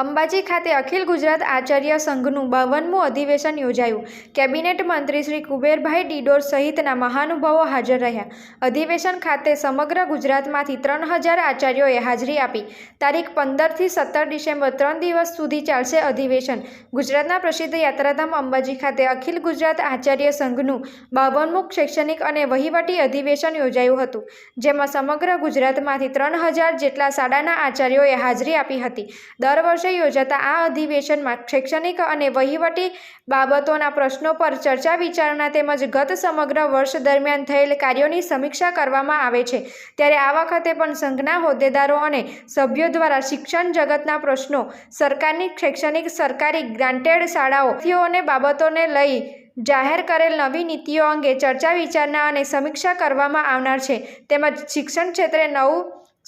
અંબાજી ખાતે અખિલ ગુજરાત આચાર્ય સંઘનું 52મું અધિવેશન યોજાયું. કેબિનેટ મંત્રી શ્રી કુબેરભાઈ ડિંડોર સહિતના મહાનુભાવો હાજર રહ્યા. અધિવેશન ખાતે સમગ્ર ગુજરાતમાંથી 3000 આચાર્યોએ હાજરી આપી. તારીખ 15 થી 17 ડિસેમ્બર 3 દિવસ સુધી ચાલશે અધિવેશન. ગુજરાતના પ્રસિદ્ધ યાત્રાધામ અંબાજી ખાતે અખિલ ગુજરાત આચાર્ય સંઘનું 52મું શૈક્ષણિક અને વહીવટી અધિવેશન યોજાયું હતું, જેમાં સમગ્ર ગુજરાતમાંથી 3000 જેટલા શાળાના આચાર્યોએ હાજરી આપી હતી. દર વર્ષે યોજાતા આ અધિવેશનમાં શૈક્ષણિક અને વહીવટી બાબતોના પ્રશ્નો પર ચર્ચા વિચારણા તેમજ ગત સમગ્ર વર્ષ દરમિયાન થયેલ કાર્યોની સમીક્ષા કરવામાં આવે છે. ત્યારે આ વખતે પણ સંઘના હોદ્દેદારો અને સભ્યો દ્વારા શિક્ષણ જગતના પ્રશ્નો, સરકારની શૈક્ષણિક સરકારી ગ્રાન્ટેડ શાળાઓ, વિદ્યાર્થીઓને બાબતોને લઈ જાહેર કરેલ નવી નીતિઓ અંગે ચર્ચા વિચારણા અને સમીક્ષા કરવામાં આવનાર છે. તેમજ શિક્ષણ ક્ષેત્રે નવું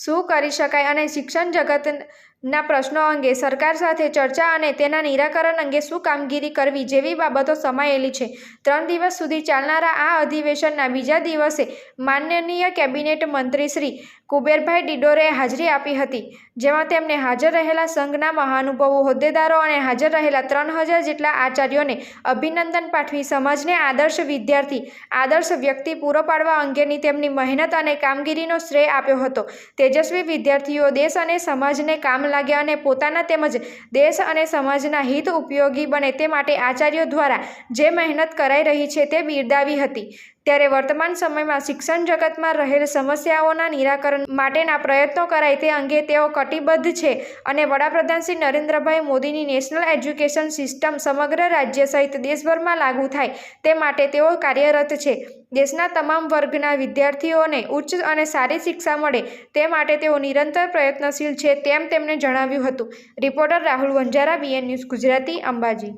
શું કરી શકાય અને શિક્ષણ જગતના પ્રશ્નો અંગે સરકાર સાથે ચર્ચા અને તેના નિરાકરણ અંગે શું કામગીરી કરવી જેવી બાબતો સમાયેલી છે. 3 દિવસ સુધી ચાલનારા આ અધિવેશનના બીજા દિવસે માનનીય કેબિનેટ મંત્રી શ્રી કુબેરભાઈ ડિંડોરે હાજરી આપી હતી, જેમાં તેમને હાજર રહેલા સંઘના મહાનુભાવો, હોદ્દેદારો અને હાજર રહેલા 3000 જેટલા આચાર્યોને અભિનંદન પાઠવી સમાજને આદર્શ વિદ્યાર્થી, આદર્શ વ્યક્તિ પૂરો પાડવા અંગેની તેમની મહેનત અને કામગીરીનો શ્રેય આપ્યો હતો. તેજસ્વી વિદ્યાર્થીઓ દેશ અને સમાજને કામ લાગે અને પોતાના તેમજ દેશ અને સમાજના હિત ઉપયોગી બને તે માટે આચાર્યો દ્વારા જે મહેનત કરાઈ રહી છે તે બિરદાવી હતી. ત્યારે વર્તમાન સમયમાં શિક્ષણ જગતમાં રહેલ સમસ્યાઓના નિરાકરણ માટેના પ્રયત્નો કરાય તે અંગે તેઓ કટિબદ્ધ છે અને વડાપ્રધાન શ્રી નરેન્દ્રભાઈ મોદીની નેશનલ એજ્યુકેશન સિસ્ટમ સમગ્ર રાજ્ય સહિત દેશભરમાં લાગુ થાય તે માટે તેઓ કાર્યરત છે. દેશના તમામ વર્ગના વિદ્યાર્થીઓને ઉચ્ચ અને સારી શિક્ષા મળે તે માટે તેઓ નિરંતર પ્રયત્નશીલ છે, તેમ તેમણે જણાવ્યું હતું. Reporter Rahul Vanjara, BN news Gujarati, Ambaji.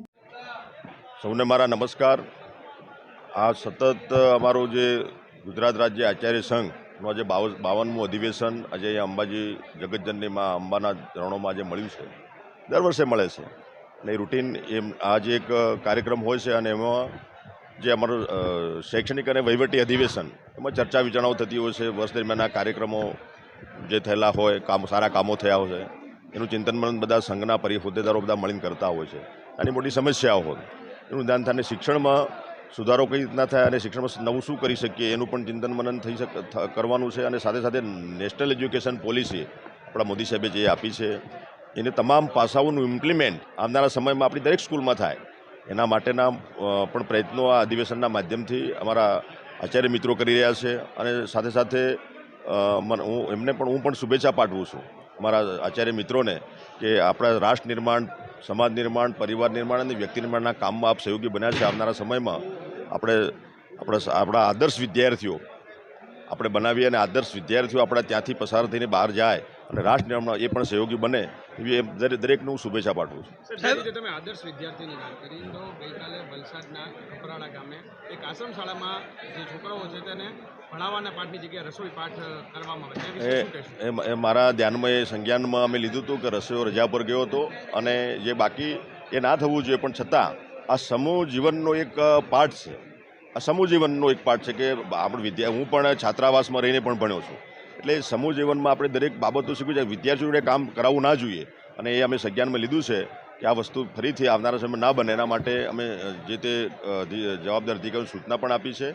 સૌને મારા નમસ્કાર. આ સતત અમારું જે ગુજરાત રાજ્ય આચાર્ય સંઘનું આજે 52મું અધિવેશન આજે અહીંયા અંબાજી જગતજનનીમાં અંબાના ચરણોમાં આજે મળ્યું છે. દર વર્ષે મળે છે અને રૂટીન આ જે એક કાર્યક્રમ હોય છે અને એમાં જે અમારું શૈક્ષણિક અને વહીવટી અધિવેશન એમાં ચર્ચા વિચારણાઓ થતી હોય છે. વર્ષ દરમિયાન આ કાર્યક્રમો જે થયેલા હોય, સારા કામો થયા હોય એનું ચિંતન મનન બધા સંઘના હોદ્દેદારો બધા મળીને કરતા હોય છે. આની મોટી સમસ્યાઓ હોય એનું ધ્યાન થાય. શિક્ષણમાં સુધારો કઈ રીતના થાય અને શિક્ષણમાં નવું શું કરી શકીએ એનું પણ ચિંતન મનન કરવાનું છે. અને સાથે સાથે નેશનલ એજ્યુકેશન પોલિસી આપણા મોદી સાહેબે જે આપી છે એને તમામ પાસાઓનું ઇમ્પ્લિમેન્ટ આવનારા સમયમાં આપણી દરેક સ્કૂલમાં થાય એના માટેના પણ પ્રયત્નો આ અધિવેશનના માધ્યમથી અમારા આચાર્ય મિત્રો કરી રહ્યા છે. અને સાથે સાથે હું પણ શુભેચ્છા પાઠવું છું અમારા આચાર્ય મિત્રોને કે આપણા રાષ્ટ્ર નિર્માણ, સમાજ નિર્માણ, પરિવાર નિર્માણ અને વ્યક્તિ નિર્માણના કામમાં આપ સહયોગી બન્યા છે. આવનારા સમયમાં આપણા આદર્શ વિદ્યાર્થીઓ આપણે બનાવીએ અને આદર્શ વિદ્યાર્થીઓ આપણા ત્યાંથી પસાર થઈને બહાર જાય અને રાષ્ટ્ર નિર્માણ એ પણ સહયોગી બને એવી દરેકનું શુભેચ્છા પાઠવું છું. સાહેબ, તમે આદર્શ વિદ્યાર્થીની વાત કરી તો ગઈકાલે વલસાડના કપરાડા ગામે એક આશ્રમ શાળામાં જે છોકરાઓ છે તેને ભણાવવાના પાઠની જગ્યાએ રસોઈ પાઠ કરવામાં આવે એ મારા ધ્યાનમાં એ સંજ્ઞાનમાં અમે લીધું હતું કે રસોઈઓ રજા પર ગયો હતો અને જે બાકી એ ના થવું જોઈએ, પણ છતાં આ સમૂહ જીવનનો એક પાઠ છે. આ સમૂહ જીવનનો એક પાઠ છે કે આપણે હું પણ છાત્રાવાસમાં રહીને પણ ભણ્યો છું. એટલે સમૂહ જીવનમાં આપણે દરેક બાબતો શીખવી છે. વિદ્યાર્થીઓને કામ કરાવવું ના જોઈએ અને એ અમે સંજ્ઞાનમાં લીધું છે કે આ વસ્તુ ફરીથી આવનારા સમયમાં ના બને એના માટે અમે જે તે જવાબદાર અધિકારીઓને સૂચના પણ આપી છે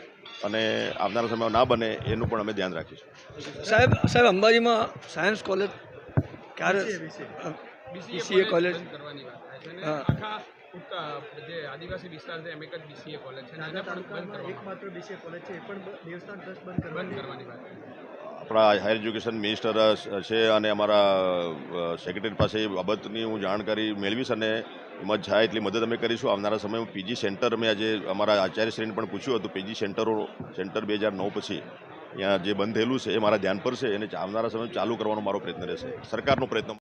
અને આવનારા સમયમાં ના બને એનું પણ અમે ધ્યાન રાખીશું. સાહેબ અંબાજીમાં સાયન્સ કોલેજ ક્યારે BCA કોલેજ કરવાની વાત થાય છે. જે આદિવાસી વિસ્તાર છે એમ એક જ BCA કોલેજ છે, એને પણ બંધ એકમાત્ર BCA કોલેજ છે, એ પણ દેવસ્થાન ટ્રસ્ટ બંધ કરવાની વાત. આપણા હાયર એજ્યુકેશન મિનિસ્ટર છે અને અમારા સેક્રેટરી પાસે એ બાબતની હું જાણકારી મેળવીશ અને એમાં જાય એટલી મદદ અમે કરીશું. આવનારા સમયમાં PG સેન્ટર અમે આજે અમારા આચાર્યશ્રીને પણ પૂછ્યું હતું. PG સેન્ટર 2009 પછી અહીંયા જે બંધ થયેલું છે એ મારા ધ્યાન પર છે. એને આવનારા સમયમાં ચાલુ કરવાનો મારો પ્રયત્ન રહેશે, સરકારનો પ્રયત્ન.